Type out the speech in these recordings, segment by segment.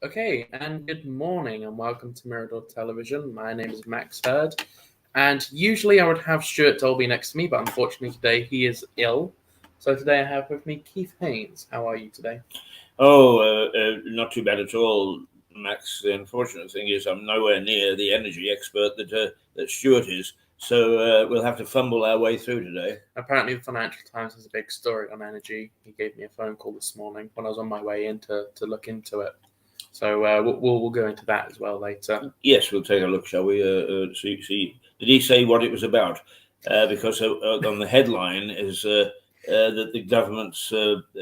Okay, and good morning and welcome to Mirador Television. My name is Max Hurd, and usually I would have Stuart Dolby next to me, but unfortunately today he is ill. So today I have with me Keith Haynes. How are you today? Not too bad at all, Max. The unfortunate thing is I'm nowhere near the energy expert that Stuart is, so we'll have to fumble our way through today. Apparently the Financial Times has a big story on energy. He gave me a phone call this morning when I was on my way in to look into it. So we'll go into that as well later. Yes, we'll take a look, shall we? See. Did he say what it was about? Because on the headline is that the government's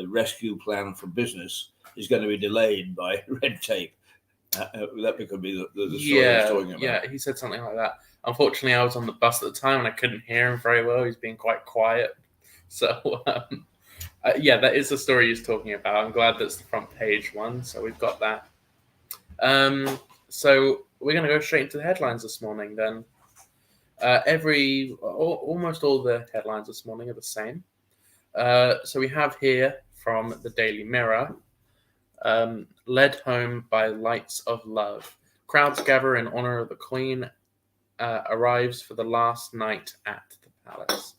rescue plan for business is going to be delayed by red tape. That could be the story he's talking about. Yeah, he said something like that. Unfortunately, I was on the bus at the time and I couldn't hear him very well. He's being quite quiet. So, yeah, that is the story he's talking about. I'm glad that's the front page one. So we've got that. So we're going to go straight into the headlines this morning then. Almost all the headlines this morning are the same. So we have here from the Daily Mirror, led home by lights of love. Crowds gather in honor of the Queen, arrives for the last night at the palace.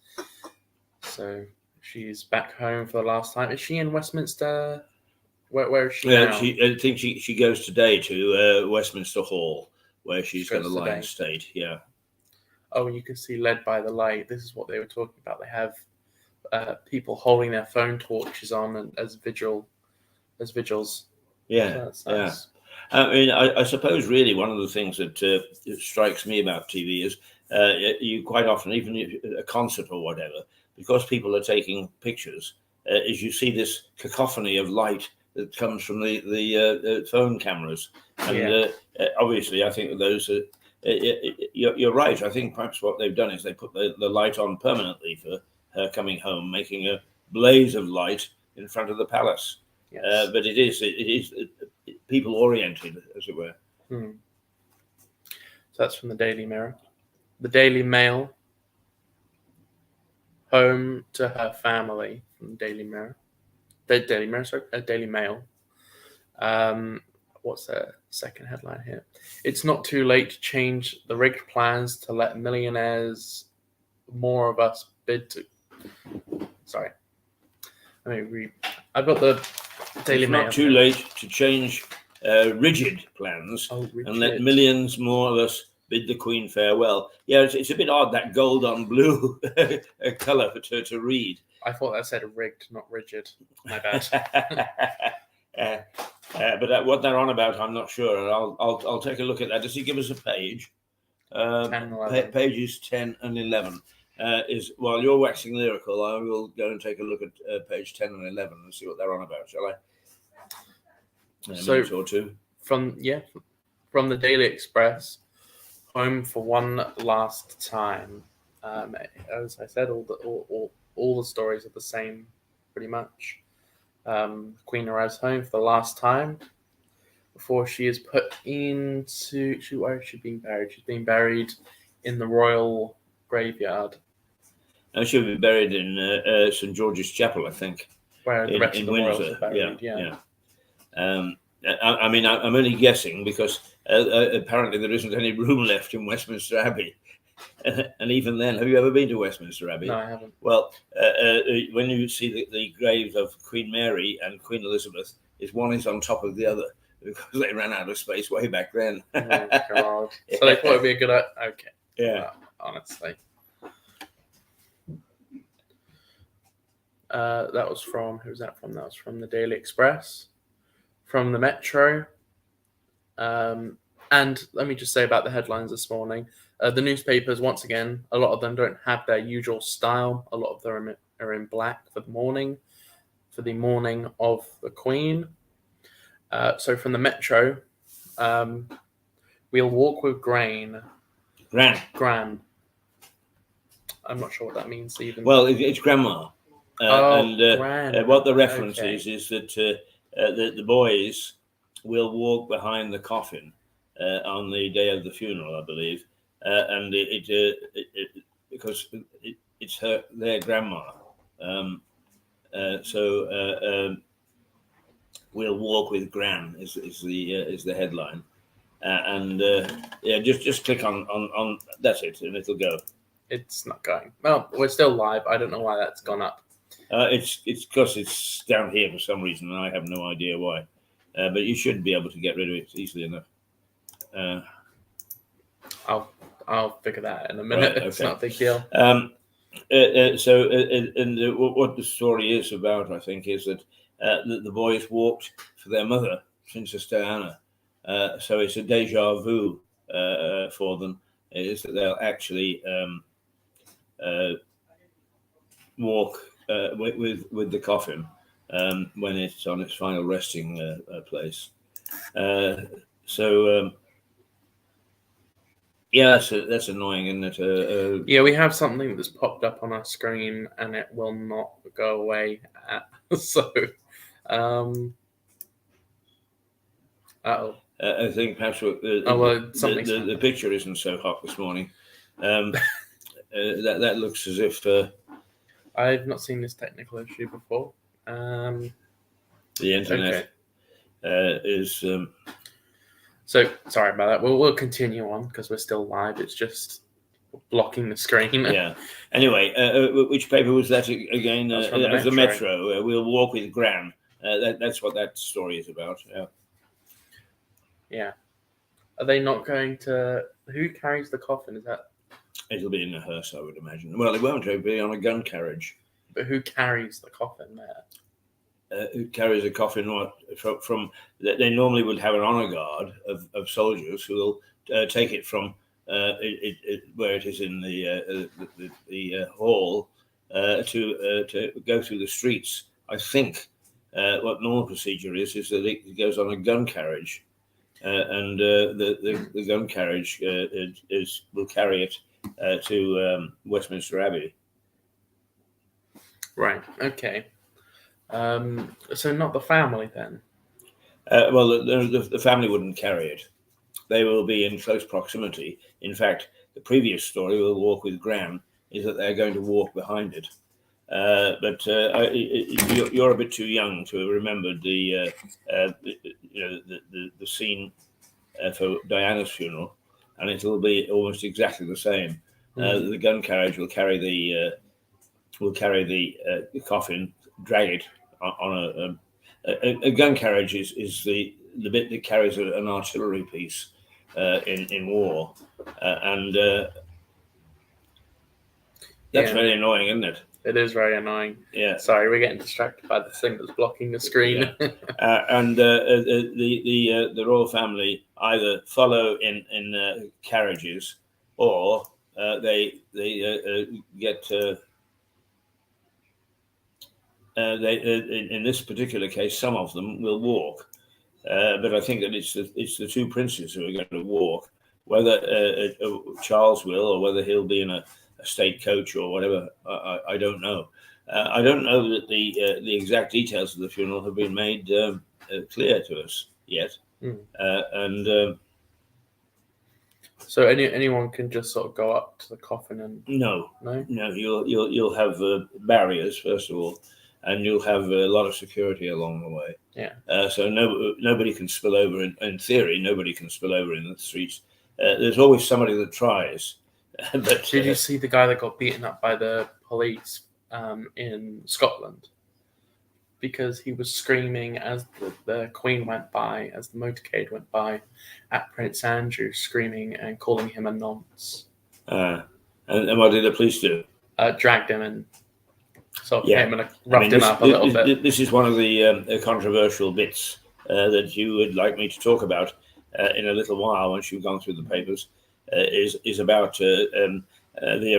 So she's back home for the last time. Is she in Westminster? Where is she now? I think she goes today to Westminster Hall, where she's going to lie in state. Yeah. Oh, and you can see led by the light. This is what they were talking about. They have people holding their phone torches on and as vigils. Yeah, so nice. I mean, I suppose really one of the things that strikes me about TV is you quite often, even a concert or whatever, because people are taking pictures, is you see this cacophony of light that comes from the phone cameras, and obviously, I think those are. You're right. I think perhaps what they've done is they put the light on permanently for her coming home, making a blaze of light in front of the palace. Yes. But it is people oriented, as it were. So that's from the Daily Mirror. The Daily Mail, home to her family from the Daily Mirror. The Daily Mirror, sorry, Daily Mail. What's the second headline here? It's not too late to change the rigged plans to let millionaires, more of us bid to. Sorry. Let me read. I've got the Daily Mail. It's not too late to change rigid plans and let millions more of us bid the Queen farewell. Yeah, it's a bit odd, that gold on blue colour to read. I thought that said rigged, not rigid. My bad. But what they're on about, I'm not sure. I'll take a look at that. Does he give us a page? 10 and 11. Pages 10 and 11. Is while you're waxing lyrical, I will go and take a look at page 10 and 11 and see what they're on about, shall I? A minute or two. From the Daily Express, home for one last time. As I said, all the stories are the same, pretty much. Queen arrives home for the last time before she is put into. Where is she being buried? She's being buried in the royal graveyard. And she'll be buried in St George's Chapel, I think. Where the rest of the royals are buried. Yeah. I mean, I'm only guessing because apparently there isn't any room left in Westminster Abbey. And even then, have you ever been to Westminster Abbey? No, I haven't. Well, when you see the graves of Queen Mary and Queen Elizabeth, one is on top of the other because they ran out of space way back then. Oh, God. So they thought it'd be a good... Okay. Yeah. Honestly. That was from... Who was that from? That was from the Daily Express. From the Metro. And let me just say about the headlines this morning. The newspapers, once again, a lot of them don't have their usual style. A lot of them are in black for the morning of the Queen. So from the Metro, we'll walk with Gran. I'm not sure what that means even. Well, it's Grandma. Gran. What the reference is that the boys will walk behind the coffin on the day of the funeral, I believe. And because it's their grandma, so We'll walk with Gran is the headline, just click on that's it, and it'll go. It's not going. Well, we're still live. I don't know why that's gone up. It's because it's down here for some reason, and I have no idea why. But you should be able to get rid of it easily enough. I'll figure that out in a minute. Right, It's okay. not a big deal. What the story is about, I think, is that the boys walked for their mother, Princess Diana. So it's a deja vu for them. Is that they'll actually walk with the coffin when it's on its final resting place. Yeah, that's annoying, isn't it? Yeah, we have something that's popped up on our screen and it will not go away. So, I think perhaps the picture isn't so hot this morning. That looks as if I've not seen this technical issue before. The internet is. So sorry about that. We'll continue on because we're still live. It's just blocking the screen. Yeah. Anyway, which paper was that again? The Metro. We'll walk with Gran. That's what that story is about. Yeah. Yeah. Are they not going to? Who carries the coffin? Is that? It'll be in a hearse, I would imagine. Well, it won't. It'll be on a gun carriage. But who carries the coffin there? Who carries a coffin? From they normally would have an honor guard of soldiers who will take it from where it is in the hall to go through the streets. I think what normal procedure is that it goes on a gun carriage, and the gun carriage will carry it to Westminster Abbey. Right. Okay. So not the family then? Well, the family wouldn't carry it. They will be in close proximity. In fact, the previous story, We'll Walk with Gran, is that they're going to walk behind it. But you're a bit too young to have remembered the scene for Diana's funeral, and it'll be almost exactly the same. The gun carriage will carry the coffin, drag it on a gun carriage is the bit that carries an artillery piece in war, and that's very annoying, isn't it? It is very annoying. Yeah. Sorry, we're getting distracted by this thing that's blocking the screen. Yeah. And the royal family either follow in carriages, or they get. In this particular case, some of them will walk, but I think that it's the two princes who are going to walk. Whether Charles will, or whether he'll be in a state coach or whatever, I don't know. I don't know that the exact details of the funeral have been made clear to us yet, So anyone can just sort of go up to the coffin and no, you'll have barriers first of all. And you'll have a lot of security along the way. Yeah. So nobody can spill over. In theory, nobody can spill over in the streets. There's always somebody that tries. But did you see the guy that got beaten up by the police in Scotland because he was screaming as the Queen went by, as the motorcade went by, at Prince Andrew, screaming and calling him a nonce. And what did the police do? Dragged him and sort of came and roughed him up a little bit. This is one of the controversial bits that you would like me to talk about in a little while once you've gone through the papers. Is about the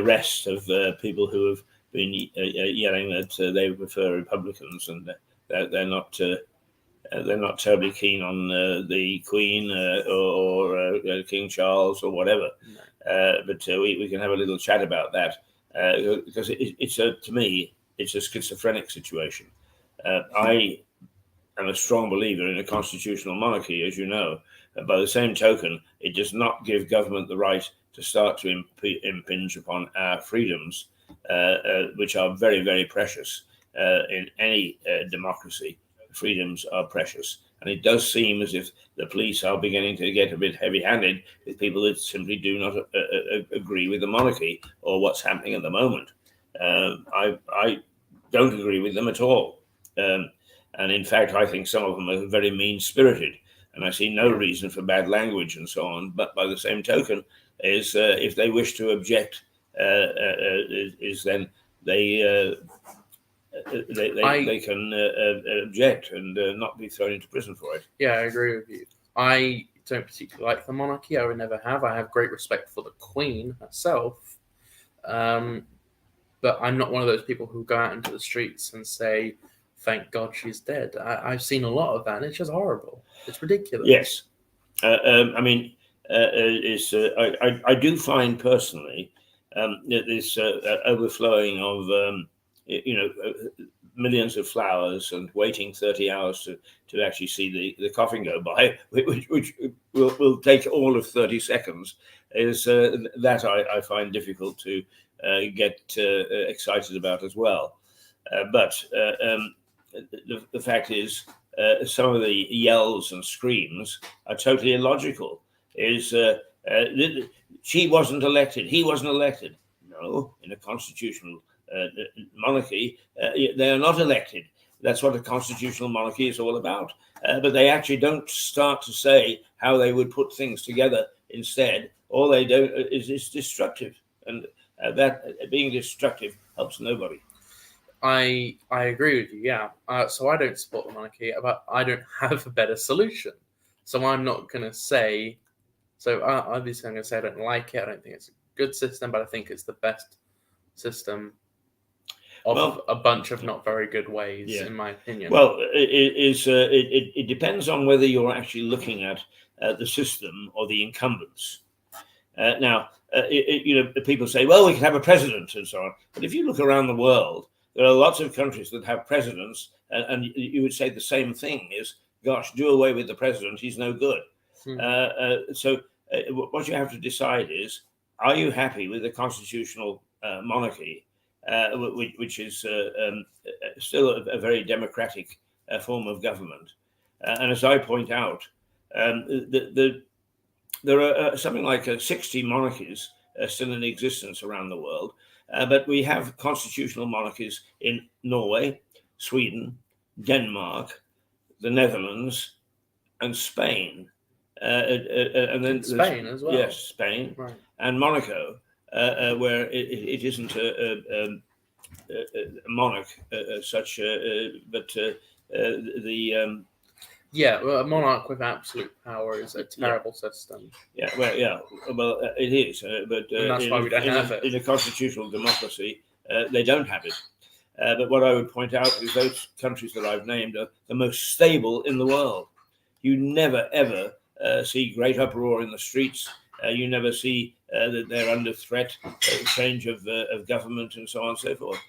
arrest of people who have been yelling that they prefer Republicans and they're not terribly keen on the Queen or King Charles or whatever. No. But we can have a little chat about that because to me it's a schizophrenic situation. I am a strong believer in a constitutional monarchy, as you know. By the same token, it does not give government the right to start to impinge upon our freedoms, which are very, very precious in any democracy. freedoms are precious. And it does seem as if the police are beginning to get a bit heavy-handed with people that simply do not agree with the monarchy or what's happening at the moment. I don't agree with them at all. And in fact, I think some of them are very mean-spirited, and I see no reason for bad language and so on. But by the same token, if they wish to object, then they can object and not be thrown into prison for it. Yeah, I agree with you. I don't particularly like the monarchy. I would never have. I have great respect for the Queen herself. But I'm not one of those people who go out into the streets and say, thank God she's dead. I've seen a lot of that, and it's just horrible. It's ridiculous. Yes. I mean, I do find personally this overflowing of, millions of flowers and waiting 30 hours to actually see the coffin go by, which will take all of 30 seconds, is that I find difficult to get excited about as well. But the fact is, some of the yells and screams are totally illogical. She wasn't elected, he wasn't elected. No, in a constitutional monarchy, they are not elected. That's what a constitutional monarchy is all about. But they actually don't start to say how they would put things together. Instead, all they do is destructive, and that being destructive helps nobody. I agree with you. Yeah. So I don't support the monarchy, but I don't have a better solution. So I'm not going to say. So obviously, I'm going to say I don't like it. I don't think it's a good system, but I think it's the best system of a bunch of not very good ways, in my opinion. Well, it depends on whether you're actually looking at the system or the incumbents. Now, people say, well, we can have a president and so on. But if you look around the world, there are lots of countries that have presidents, and you would say the same thing is, gosh, do away with the president, he's no good. So what you have to decide is, are you happy with the constitutional monarchy, which is still a very democratic form of government? And as I point out, there are something like 60 monarchies still in existence around the world, but we have constitutional monarchies in Norway, Sweden, Denmark, the Netherlands, and Spain. And then Spain as well. Yes, Spain, right. And Monaco, where it isn't a monarch as such, but the well, a monarch with absolute power is a terrible system. Well, it is, but and that's why we don't have it. In a constitutional democracy, they don't have it. But what I would point out is those countries that I've named are the most stable in the world. You never, ever see great uproar in the streets. You never see that they're under threat, change of government and so on and so forth.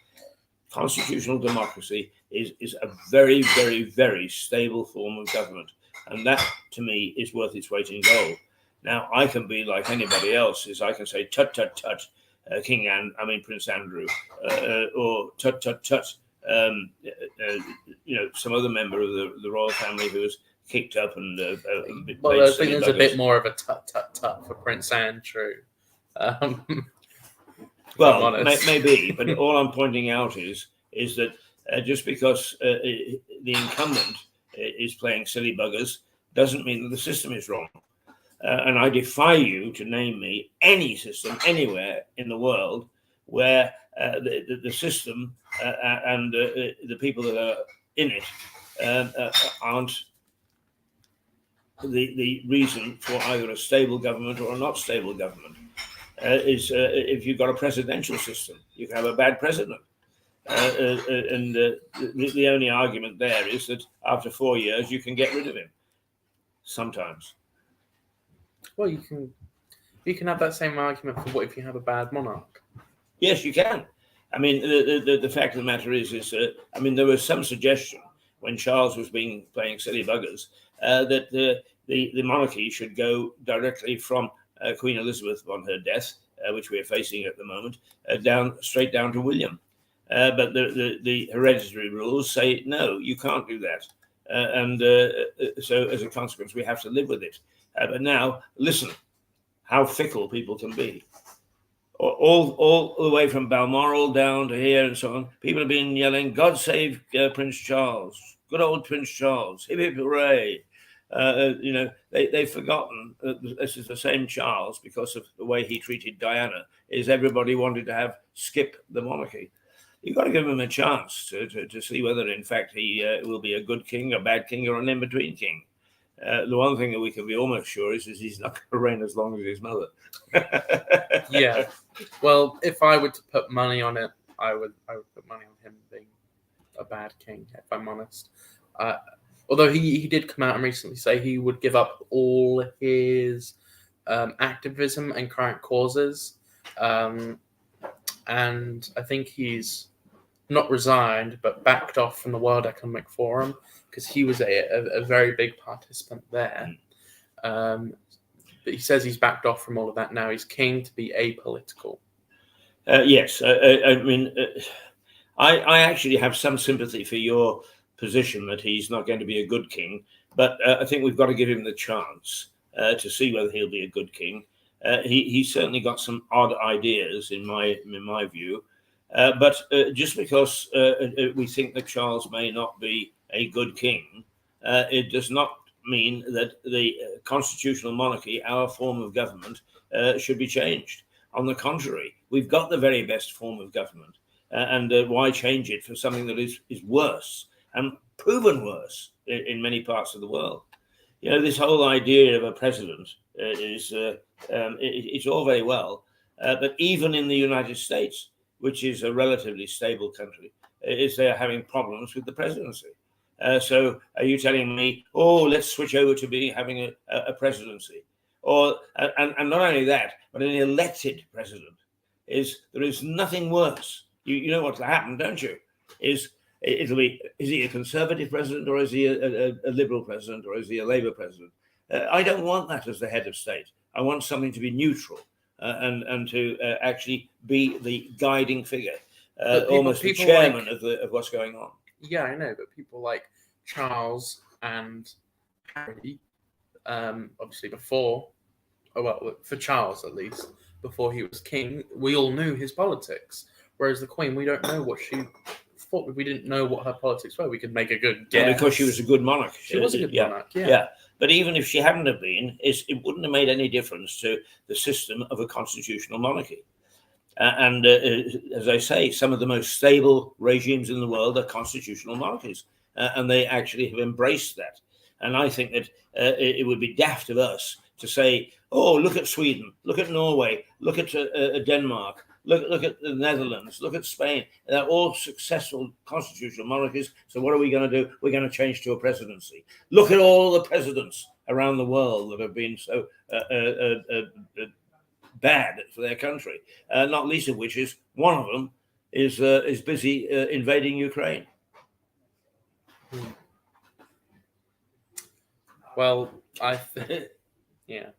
Constitutional democracy is a very, very, very stable form of government. And that, to me, is worth its weight in gold. Now, I can be like anybody else, is I can say, tut, tut, tut, Prince Andrew, or tut, tut, tut, some other member of the royal family who was kicked up and well, I think there's a bit more of a tut, tut, tut for Prince Andrew. Well, maybe, but all I'm pointing out is that just because the incumbent is playing silly buggers doesn't mean that the system is wrong. And I defy you to name me any system anywhere in the world where the system and the people that are in it aren't the reason for either a stable government or a not stable government. If you've got a presidential system, you can have a bad president. And the only argument there is that after 4 years, you can get rid of him. Sometimes. Well, you can have that same argument for what if you have a bad monarch? Yes, you can. I mean, the fact of the matter is there was some suggestion when Charles was playing silly buggers that the monarchy should go directly from Queen Elizabeth on her death, which we're facing at the moment, straight down to William. But the hereditary rules say, no, you can't do that. So as a consequence, we have to live with it. But now, listen, how fickle people can be. All the way from Balmoral down to here and so on, people have been yelling, "God save Prince Charles! Good old Prince Charles! Hip hip hooray!" They've forgotten that this is the same Charles because of the way he treated Diana. Is everybody wanted to skip the monarchy? You've got to give him a chance to see whether, in fact, he will be a good king, a bad king, or an in-between king. The one thing that we can be almost sure is he's not going to reign as long as his mother. Yeah. Well, if I were to put money on it, I would put money on him being a bad king, if I'm honest. Although he did come out and recently say he would give up all his activism and current causes. And I think he's not resigned, but backed off from the World Economic Forum because he was a very big participant there. But he says he's backed off from all of that now. He's king to be apolitical. Yes. I mean, I actually have some sympathy for your position that he's not going to be a good king, but I think we've got to give him the chance to see whether he'll be a good king. He's certainly got some odd ideas in my view, but just because we think that Charles may not be a good king, it does not mean that the constitutional monarchy, our form of government, should be changed. On the contrary, we've got the very best form of government, and why change it for something that is worse and proven worse in many parts of the world? You know, this whole idea of a president it's all very well, but even in the United States, which is a relatively stable country, they're having problems with the presidency. So are you telling me, oh, let's switch over to having a presidency? And not only that, but an elected president. There is nothing worse. You know what's to happen, don't you? Is he a conservative president, or is he a liberal president, or is he a Labour president? I don't want that as the head of state. I want something to be neutral and to actually be the guiding figure, almost the chairman of what's going on. Yeah, I know, but people like Charles and Harry, obviously for Charles at least, before he was king, we all knew his politics. Whereas the Queen, we don't know what she thought. We didn't know what her politics were. We could make a good guess. Well, because she was a good monarch. She was a good monarch, yeah. But even if she hadn't have been, it wouldn't have made any difference to the system of a constitutional monarchy. As I say, some of the most stable regimes in the world are constitutional monarchies, and they actually have embraced that. And I think that it would be daft of us to say, oh, look at Sweden, look at Norway, look at Denmark, look at the Netherlands, look at Spain. They're all successful constitutional monarchies. So what are we going to do? We're going to change to a presidency. Look at all the presidents around the world that have been so bad for their country, not least of which is one of them is busy invading Ukraine. Well, yeah.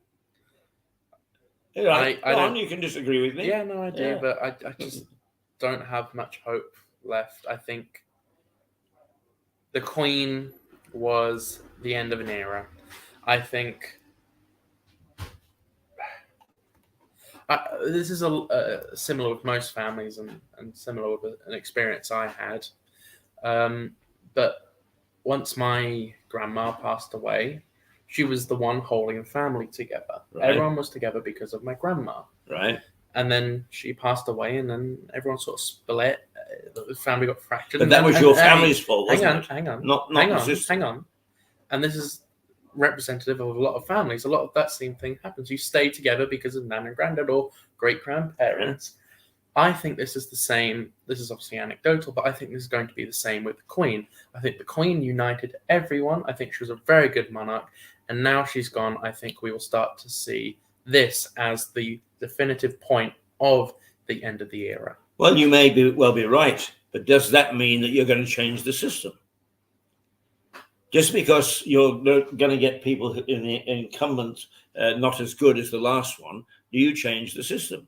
Right. You can disagree with me. Yeah, no, I do, yeah. But I just don't have much hope left. I think the Queen was the end of an era. I think this is similar with most families and similar with an experience I had. But once my grandma passed away, she was the one holding a family together. Right. Everyone was together because of my grandma. Right. And then she passed away, and then everyone sort of split. The family got fractured. But that was your family's fault, wasn't it? Hang on. Not hang on. And this is representative of a lot of families. A lot of that same thing happens. You stay together because of nan and granddad or great-grandparents. I think this is the same. This is obviously anecdotal, but I think this is going to be the same with the Queen. I think the Queen united everyone. I think she was a very good monarch. And now she's gone, I think we will start to see this as the definitive point of the end of the era. Well, you may be right, but does that mean that you're going to change the system? Just because you're going to get people in the incumbent not as good as the last one, do you change the system?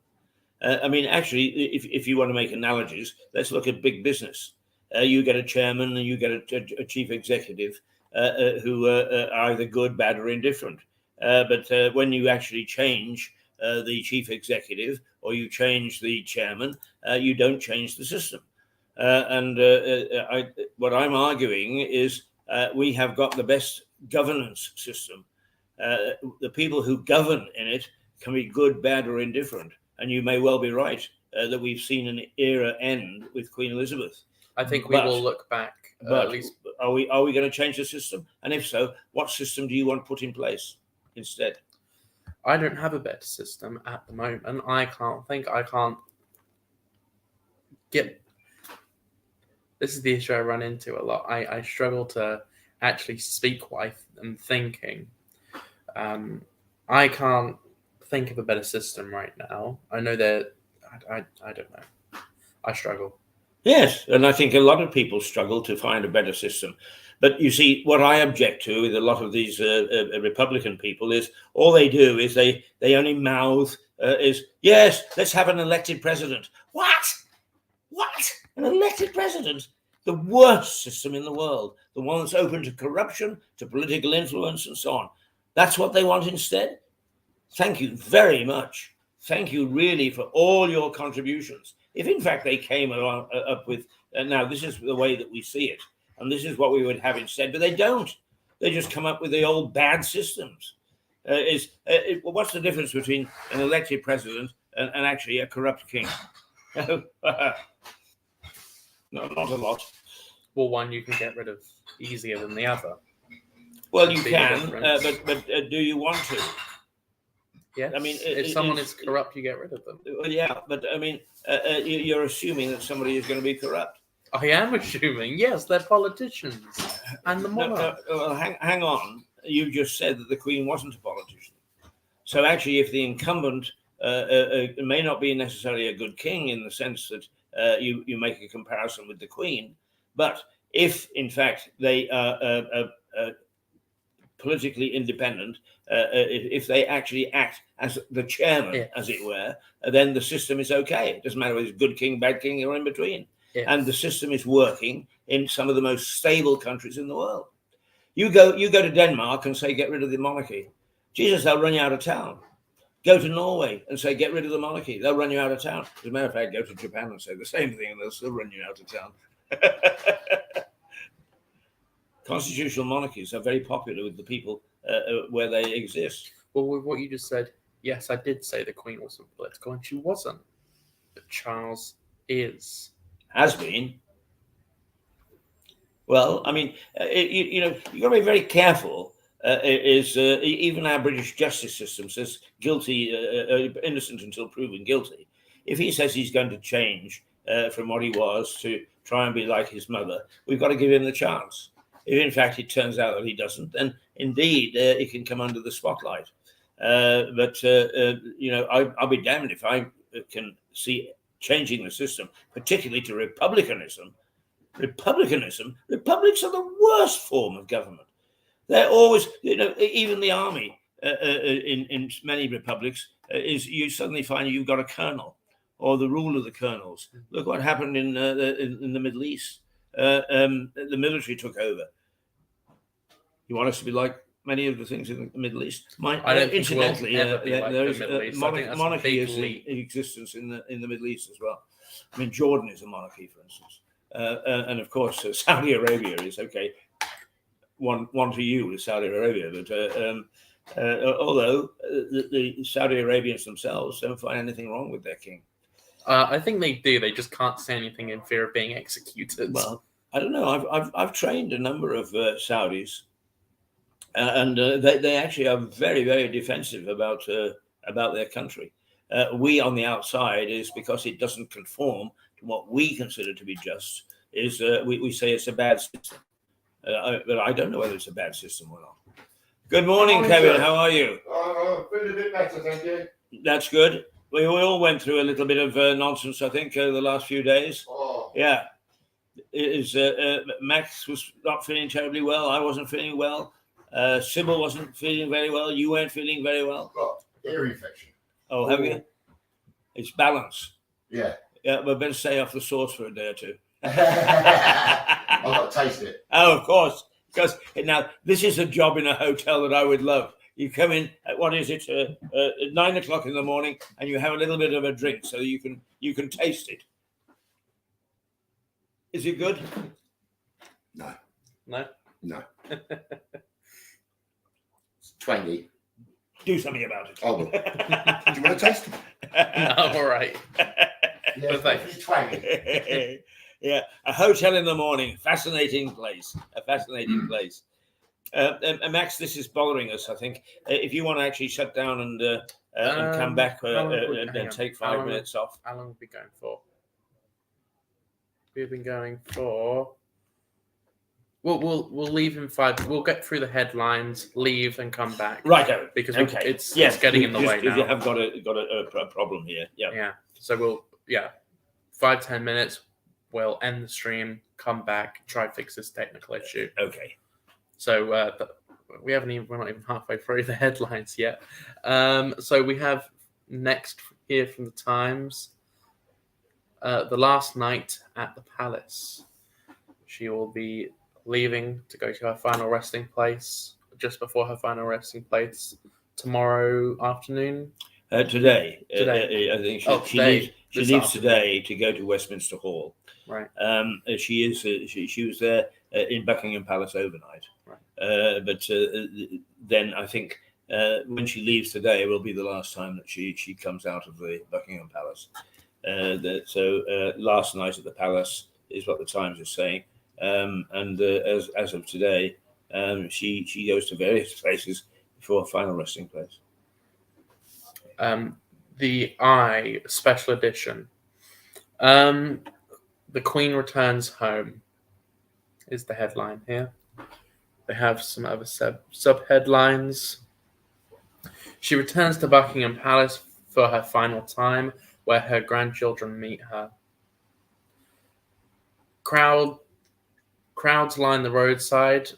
I mean, actually, if you want to make analogies, let's look at big business. You get a chairman and you get a chief executive. who are either good, bad, or indifferent. But when you actually change the chief executive or you change the chairman, you don't change the system. What I'm arguing is we have got the best governance system. The people who govern in it can be good, bad, or indifferent. And you may well be right that we've seen an era end with Queen Elizabeth. I think we will look back. But at least, are we going to change the system? And if so, what system do you want put in place instead? I don't have a better system at the moment. I can't get. This is the issue I run into a lot. I struggle to actually speak what I'm thinking. I can't think of a better system right now. I know that I don't know. I struggle. Yes, and I think a lot of people struggle to find a better system. But you see, what I object to with a lot of these Republican people is all they do is they only mouth is, yes, let's have an elected president. What? An elected president? The worst system in the world, the one that's open to corruption, to political influence, and so on. That's what they want instead. Thank you very much. Thank you really for all your contributions. If in fact they came up with, now this is the way that we see it, and this is what we would have instead, but they don't. They just come up with the old bad systems. What's the difference between an elected president and actually a corrupt king? No, not a lot. Well, one you can get rid of easier than the other. Well, you can, but do you want to? Yeah. I mean, if someone is corrupt, you get rid of them. Yeah, but I mean, you're assuming that somebody is going to be corrupt. I am assuming, yes, they're politicians and the monarch. Well, hang on. You just said that the Queen wasn't a politician. So actually, if the incumbent may not be necessarily a good king in the sense that you make a comparison with the Queen, but if in fact they are politically independent, if they actually act as the chairman, yes, as it were, then the system is okay. It doesn't matter whether it's good king, bad king, or in between. Yes. And the system is working in some of the most stable countries in the world. You go to Denmark and say, get rid of the monarchy. Jesus, they'll run you out of town. Go to Norway and say, get rid of the monarchy. They'll run you out of town. As a matter of fact, go to Japan and say the same thing and they'll still run you out of town. Constitutional monarchies are very popular with the people where they exist. Well, with what you just said, yes, I did say the Queen wasn't political, and she wasn't. But Charles is. Has been. Well, I mean, you've got to be very careful. Even our British justice system says guilty, innocent until proven guilty. If he says he's going to change from what he was to try and be like his mother, we've got to give him the chance. If in fact it turns out that he doesn't, then indeed it can come under the spotlight. I'll be damned if I can see changing the system, particularly to republicanism. Republics are the worst form of government. They're always, even the army in many republics is you suddenly find you've got a colonel or the rule of the colonels. Look what happened in the Middle East. The military took over. You want us to be like many of the things in the Middle East? Incidentally, there is monarchy is in existence in the Middle East as well. I mean, Jordan is a monarchy, for instance, and of course Saudi Arabia is okay. One to you with Saudi Arabia, but although the Saudi Arabians themselves don't find anything wrong with their king. I think they do. They just can't say anything in fear of being executed. Well, I don't know. I've trained a number of Saudis, and they actually are very, very defensive about their country. We on the outside is because it doesn't conform to what we consider to be just. Is we say it's a bad system, but I don't know whether it's a bad system or not. Good morning, Kevin. Sir. How are you? Feeling a bit better, thank you. That's good. We all went through a little bit of nonsense, I think, the last few days. Oh. Yeah. Max was not feeling terribly well. I wasn't feeling well. Sybil wasn't feeling very well. You weren't feeling very well. Got ear infection. Oh, have you? It's balance. Yeah. Yeah, but better stay off the sauce for a day or two. I've got to taste it. Oh, of course. Because now this is a job in a hotel that I would love. You come in at at 9 o'clock in the morning, and you have a little bit of a drink so you can taste it. Is it good? No. No. No. It's twangy. Do something about it. I will. Do you want to taste it? No, all right. Yeah, But thanks. it's twangy. Yeah, a hotel in the morning. Fascinating place. A fascinating place. And Max, this is bothering us, I think. If you want to actually shut down and come back and take 5 minutes off. How long have we been going for? We've been going for. We'll leave in 5. We'll get through the headlines, leave, and come back. Right, because okay. it's getting in the way now. You have got a problem here. Yeah. Yeah. So 5-10 minutes. We'll end the stream, come back, try to fix this technical issue. Okay. So we're not even halfway through the headlines yet. So we have next here from the Times, the last night at the palace. She will be leaving to go to her final resting place, just before her final resting place tomorrow afternoon. Today. Today. I think she leaves today to go to Westminster Hall. Right. She was there in Buckingham Palace overnight. Right. But then I think when she leaves today will be the last time that she comes out of the Buckingham Palace. So last night at the palace is what the Times is saying. And as of today, she goes to various places before final resting place. The Eye special edition. The Queen returns home is the headline here. They have some other sub-headlines. She returns to Buckingham Palace for her final time, where her grandchildren meet her. Crowds line the roadside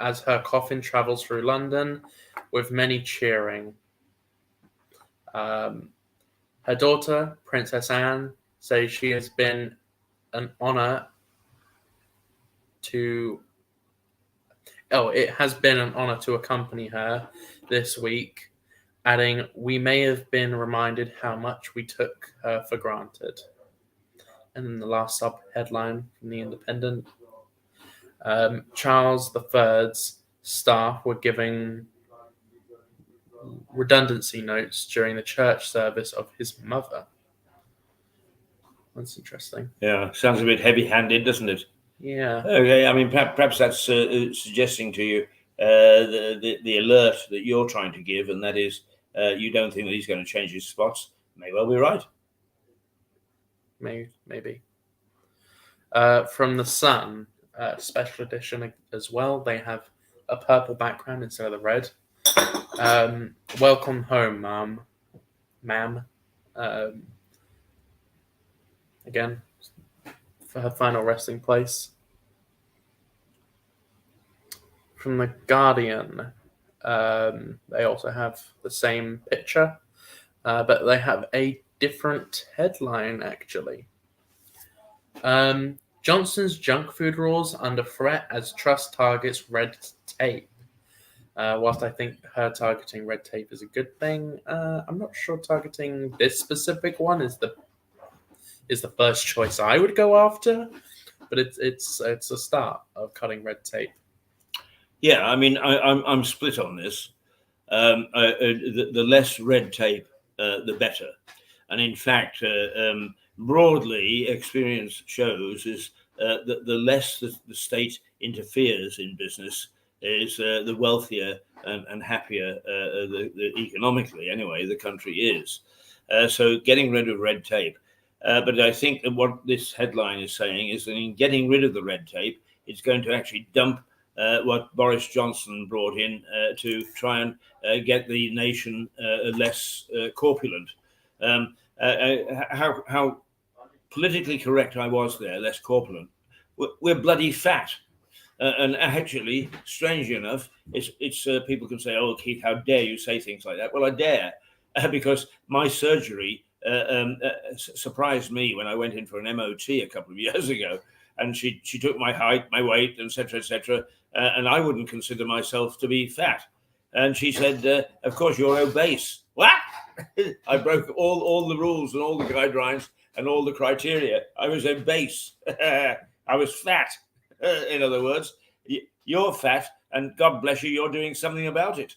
as her coffin travels through London, with many cheering. Her daughter, Princess Anne, says she has been an honor to. It has been an honor to accompany her this week, adding, "We may have been reminded how much we took her for granted." And then the last sub-headline from The Independent. Charles III's staff were giving redundancy notes during the church service of his mother. That's interesting. Yeah, sounds a bit heavy-handed, doesn't it? Yeah. Okay, I mean, perhaps that's suggesting to you the alert that you're trying to give, and that is you don't think that he's going to change his spots. May well be right. Maybe. From the Sun, special edition as well. They have a purple background instead of the red. Welcome home, ma'am. Again, for her final resting place. From the Guardian, they also have the same picture, but they have a different headline, actually. Johnson's junk food rules under threat as Truss targets red tape. Whilst I think her targeting red tape is a good thing, I'm not sure targeting this specific one is the first choice I would go after. But it's a start of cutting red tape. Yeah, I mean, I'm split on this. The less red tape, the better. And in fact, broadly, experience shows is that the less the state interferes in business, is the wealthier and happier, economically anyway, the country is. So getting rid of red tape. But I think that what this headline is saying is that in getting rid of the red tape, it's going to actually dump what Boris Johnson brought in to try and get the nation less corpulent. How politically correct I was there, less corpulent. We're bloody fat. And actually, strangely enough, it's people can say, "Oh, Keith, how dare you say things like that?" Well, I dare, because my surgery surprised me when I went in for an MOT a couple of years ago, and she took my height, my weight, etc., etc., and I wouldn't consider myself to be fat. And she said, "Of course, you're obese." What? I broke all the rules and all the guidelines and all the criteria. I was obese. I was fat. In other words, you're fat, and God bless you, you're doing something about it,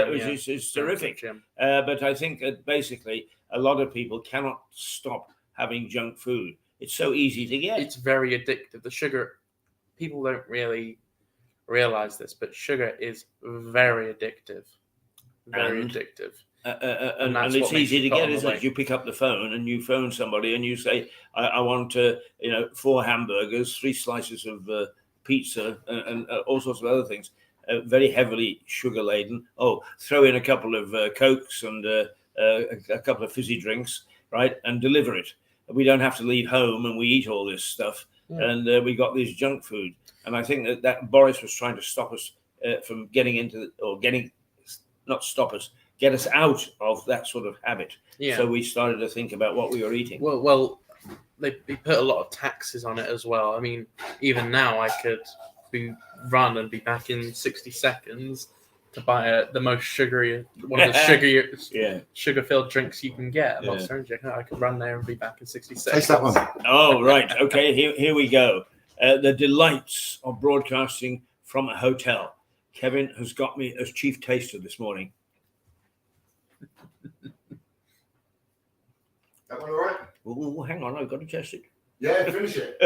which is terrific. But I think that basically a lot of people cannot stop having junk food. It's so easy to get. It's very addictive. The sugar, people don't really realize this, but sugar is very addictive. Very addictive. And it's easy to get, isn't it? You pick up the phone and you phone somebody and you say, I want 4 hamburgers, 3 slices of pizza, and all sorts of other things, very heavily sugar laden. Oh, throw in a couple of Cokes and a couple of fizzy drinks, right? And deliver it. We don't have to leave home and we eat all this stuff. Yeah. And we got this junk food. And I think that Boris was trying to stop us from getting into, get us out of that sort of habit. Yeah. So we started to think about what we were eating. Well, they put a lot of taxes on it as well. I mean, even now I could run and be back in 60 seconds to buy the most sugary, one of the sugar-filled drinks you can get. Monster Energy. I could run there and be back in 60 seconds. Taste that one. Oh, right. Okay, here we go. The delights of broadcasting from a hotel. Kevin has got me as chief taster this morning. That one all right? Oh, hang on, I've got to test it. Yeah, finish it.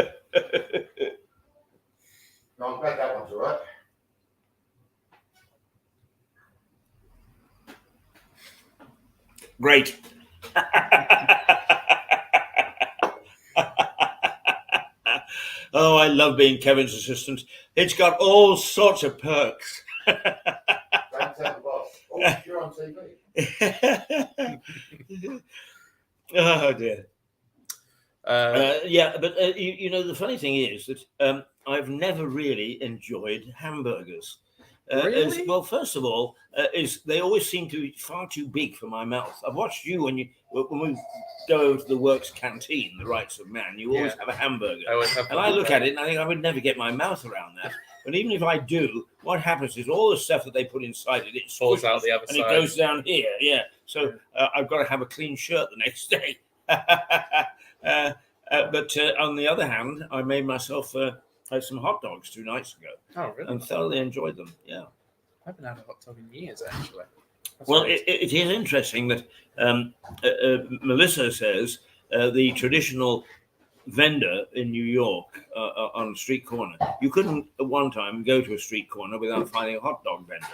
No, I'm glad that one's all right. Great. Oh, I love being Kevin's assistant. It's got all sorts of perks. Don't tell the boss. Oh, you're on TV. Oh, dear. But the funny thing is that I've never really enjoyed hamburgers. Really? Well, first of all, they always seem to be far too big for my mouth. I've watched you when we go over to the Works canteen, the Rights of Man. You always have a hamburger, I look at it and I think I would never get my mouth around that. But even if I do, what happens is all the stuff that they put inside it falls out the other side, and it goes down here. Yeah, so I've got to have a clean shirt the next day. But on the other hand, I made myself some hot dogs 2 nights ago. Oh, really? And thoroughly enjoyed them. Yeah. I haven't had a hot dog in years, actually. Well, it is interesting that Melissa says the traditional vendor in New York on a street corner, you couldn't at one time go to a street corner without finding a hot dog vendor.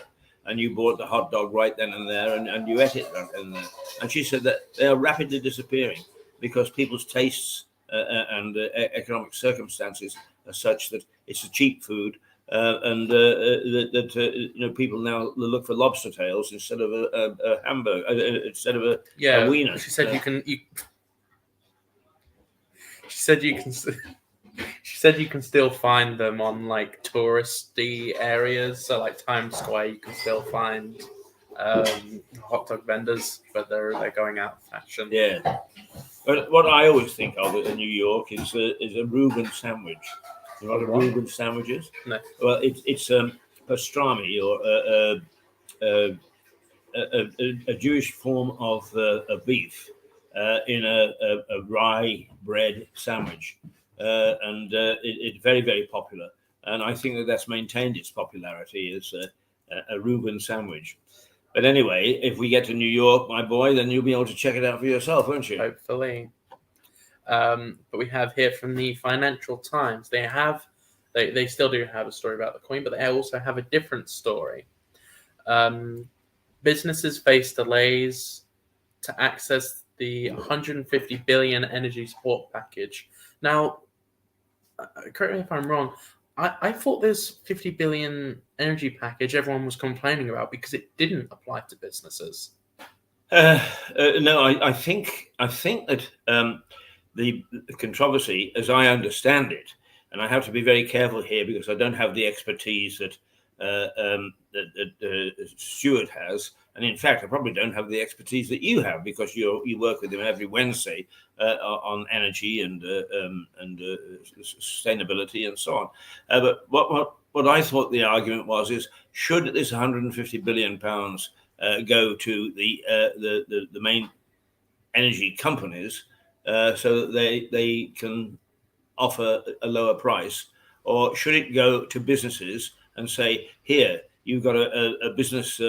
And you bought the hot dog right then and there, and you ate it right then and there. And she said that they are rapidly disappearing because people's tastes and economic circumstances are such that it's a cheap food, and people now look for lobster tails instead of a hamburger, instead of a wiener. She said She said you can still find them on like touristy areas, so like Times Square. You can still find hot dog vendors, but they're going out of fashion. Yeah. But what I always think of in New York is a Reuben sandwich. You know what a Reuben sandwich is? No. Well, it's pastrami, or a Jewish form of beef in a rye bread sandwich, and it's very, very popular. And I think that's maintained its popularity as a Reuben sandwich. But anyway, if we get to New York, my boy, then you'll be able to check it out for yourself, won't you? Hopefully. But we have here from the Financial Times. They still do have a story about the coin, but they also have a different story. Businesses face delays to access the 150 billion energy support package. Now, correct me if I'm wrong, I thought this 50 billion energy package everyone was complaining about because it didn't apply to businesses. No, I think that the controversy, as I understand it, and I have to be very careful here because I don't have the expertise that Stuart has, and in fact, I probably don't have the expertise that you have because you work with him every Wednesday on energy and sustainability and so on. But what what I thought the argument was is, should this 150 billion pounds go to the main energy companies so that they can offer a lower price, or should it go to businesses and say, here, you've got a business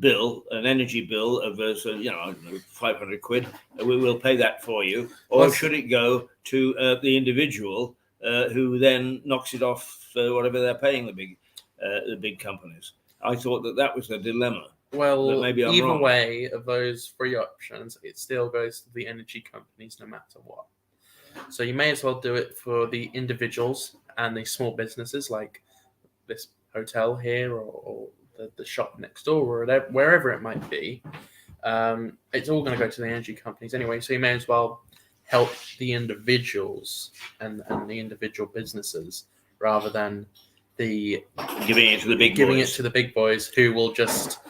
bill, an energy bill of I don't know, 500 quid, we will pay that for you, or should it go to the individual who then knocks it off whatever they're paying the big companies? I thought that was the dilemma. Well, maybe I'm either wrong. way of those three options, it still goes to the energy companies no matter what. So you may as well do it for the individuals and the small businesses like this hotel here or the shop next door or whatever, wherever it might be. It's all going to go to the energy companies anyway. So you may as well help the individuals and the individual businesses rather than giving it to the big boys who will just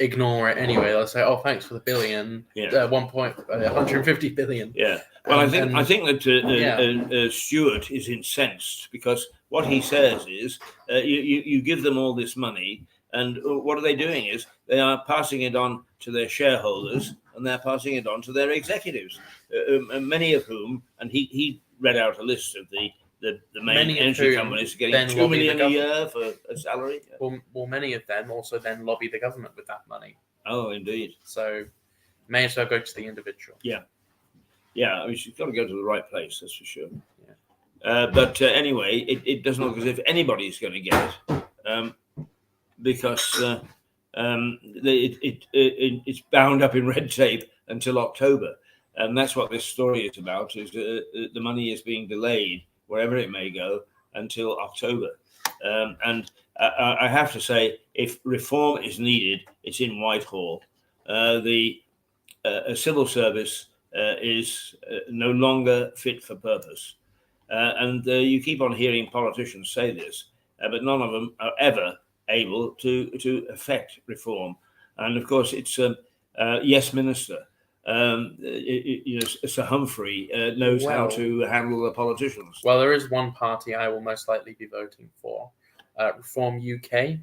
ignore it anyway. They'll say, "Oh, thanks for the billion, 150 billion." Yeah. Well, I think that Stuart is incensed because what he says is, you give them all this money, and what are they doing? Is they are passing it on to their shareholders, and they're passing it on to their executives, and many of whom, and he read out a list of the main energy companies getting $2 million a year for a salary. Well, many of them also then lobby the government with that money. Oh, indeed. So, may as well go to the individual. Yeah. I mean, she's got to go to the right place, that's for sure. Yeah. But anyway, it doesn't look as if anybody's going to get it, because it's bound up in red tape until October, and that's what this story is about. Is the money is being delayed wherever it may go until October. And I have to say, if reform is needed, it's in Whitehall. The civil service is no longer fit for purpose. And you keep on hearing politicians say this, but none of them are ever able to effect reform. And of course, it's yes, Minister. Sir Humphrey knows how to handle the politicians. Well, there is one party I will most likely be voting for, Reform UK,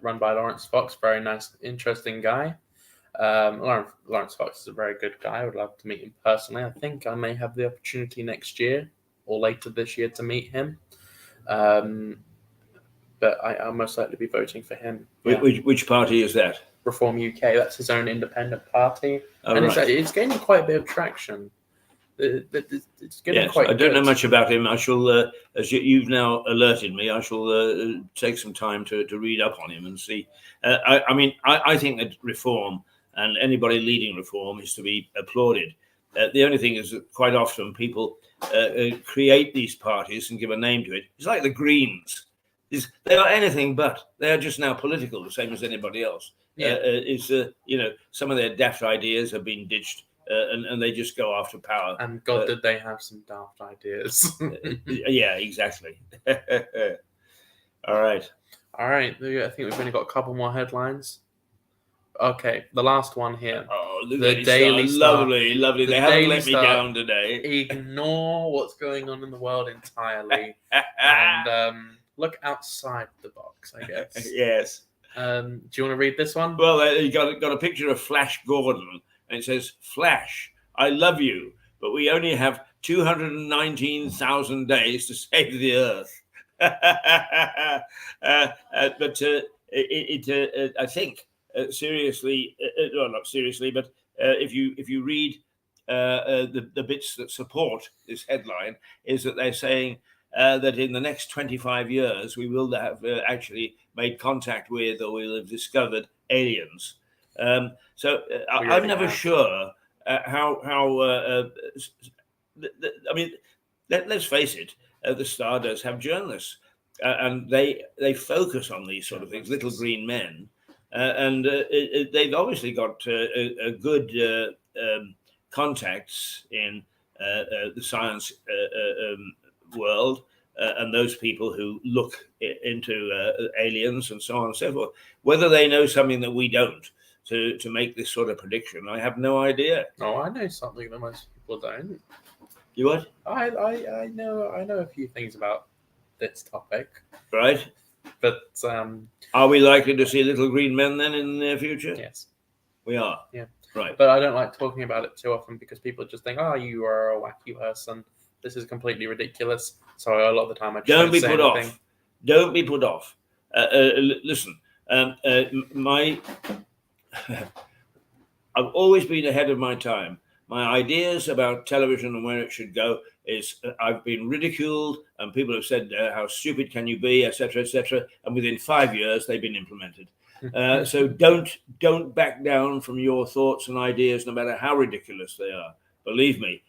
run by Lawrence Fox. Very nice, interesting guy. Lawrence Fox is a very good guy. I would love to meet him personally. I think I may have the opportunity next year or later this year to meet him. But I'll most likely be voting for him. Yeah. Which party is that? Reform UK. That's his own independent party, and right. it's gaining quite a bit of traction. It's getting quite. I don't know much about him. I shall, as you've now alerted me, I shall take some time to read up on him and see. I think that reform and anybody leading reform is to be applauded. The only thing is that quite often people create these parties and give a name to it. It's like the Greens. They are anything but. They are just now political, the same as anybody else. Yeah. Some of their daft ideas have been ditched, and they just go after power. And God, did they have some daft ideas? Yeah, exactly. All right. I think we've only got a couple more headlines. Okay, the last one here. Oh, the Daily Star. Lovely. They haven't let me down today. Ignore what's going on in the world entirely, and look outside the box, I guess. Yes. Do you want to read this one? Well, you got a picture of Flash Gordon, and it says, "Flash, I love you, but we only have 219,000 days to save the Earth." I think seriously, well, not seriously, but if you read the bits that support this headline, is that they're saying that in the next 25 years we will have actually made contact with, or we'll have discovered aliens. I'm never sure how. Let's face it. The Star does have journalists, and they focus on these sort of things, little green men, and they've obviously got a good contacts in the science world, and those people who look into aliens and so on and so forth. Whether they know something that we don't to make this sort of prediction, I have no idea. Oh, I know something that most people don't. You what? I know a few things about this topic. Right. But Are we likely to see little green men then in the near future? yes. We are. Yeah. Right. But I don't like talking about it too often because people just think, "Oh, you are a wacky person. This is completely ridiculous." So a lot of the time, I just Don't be say put anything. off. Don't be put off. Listen, my I've always been ahead of my time. My ideas about television and where it should go is I've been ridiculed, and people have said, "How stupid can you be?" etc., etc. And within 5 years, they've been implemented. So don't back down from your thoughts and ideas, no matter how ridiculous they are. Believe me,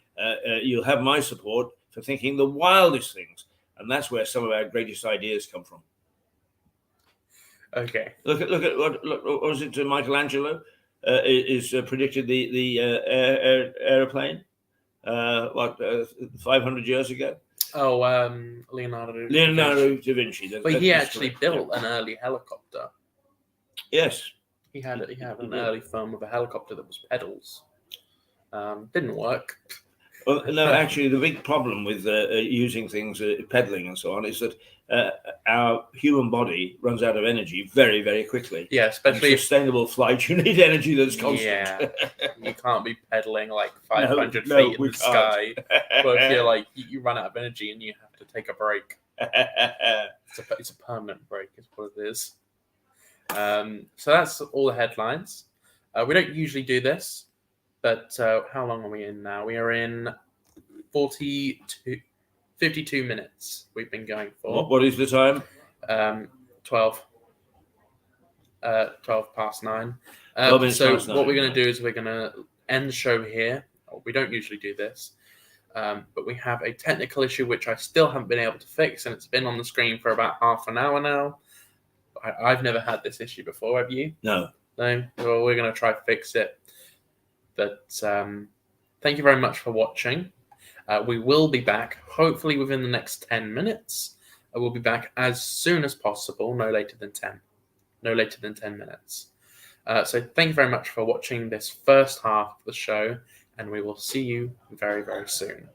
you'll have my support for thinking the wildest things, and that's where some of our greatest ideas come from. Okay. Look at what was it? Michelangelo is predicted the airplane. 500 years ago. Oh, Leonardo da Vinci. But he actually built an early helicopter. Yes. He had an early film of a helicopter that was pedals. Didn't work. Well, no, actually, the big problem with using things, pedaling and so on, is that our human body runs out of energy very, very quickly. Yeah, especially in sustainable flight, you need energy that's constant. Yeah, you can't be pedaling like 500 No, feet in we the can't. sky. But if you're like you run out of energy and you have to take a break, it's a permanent break, is what it is. So that's all the headlines. We don't usually do this, but how long are we in now? We are in 52 minutes. We've been going for. What is the time? 12 past 9. 12 minutes so past 9, what we're going to do is we're going to end the show here. We don't usually do this, but we have a technical issue which I still haven't been able to fix, and it's been on the screen for about half an hour now. I've never had this issue before. Have you? No. No. Well, we're going to try to fix it. But thank you very much for watching. We will be back, hopefully within the next 10 minutes. We'll be back as soon as possible, no later than 10 minutes. So thank you very much for watching this first half of the show, and we will see you very, very soon.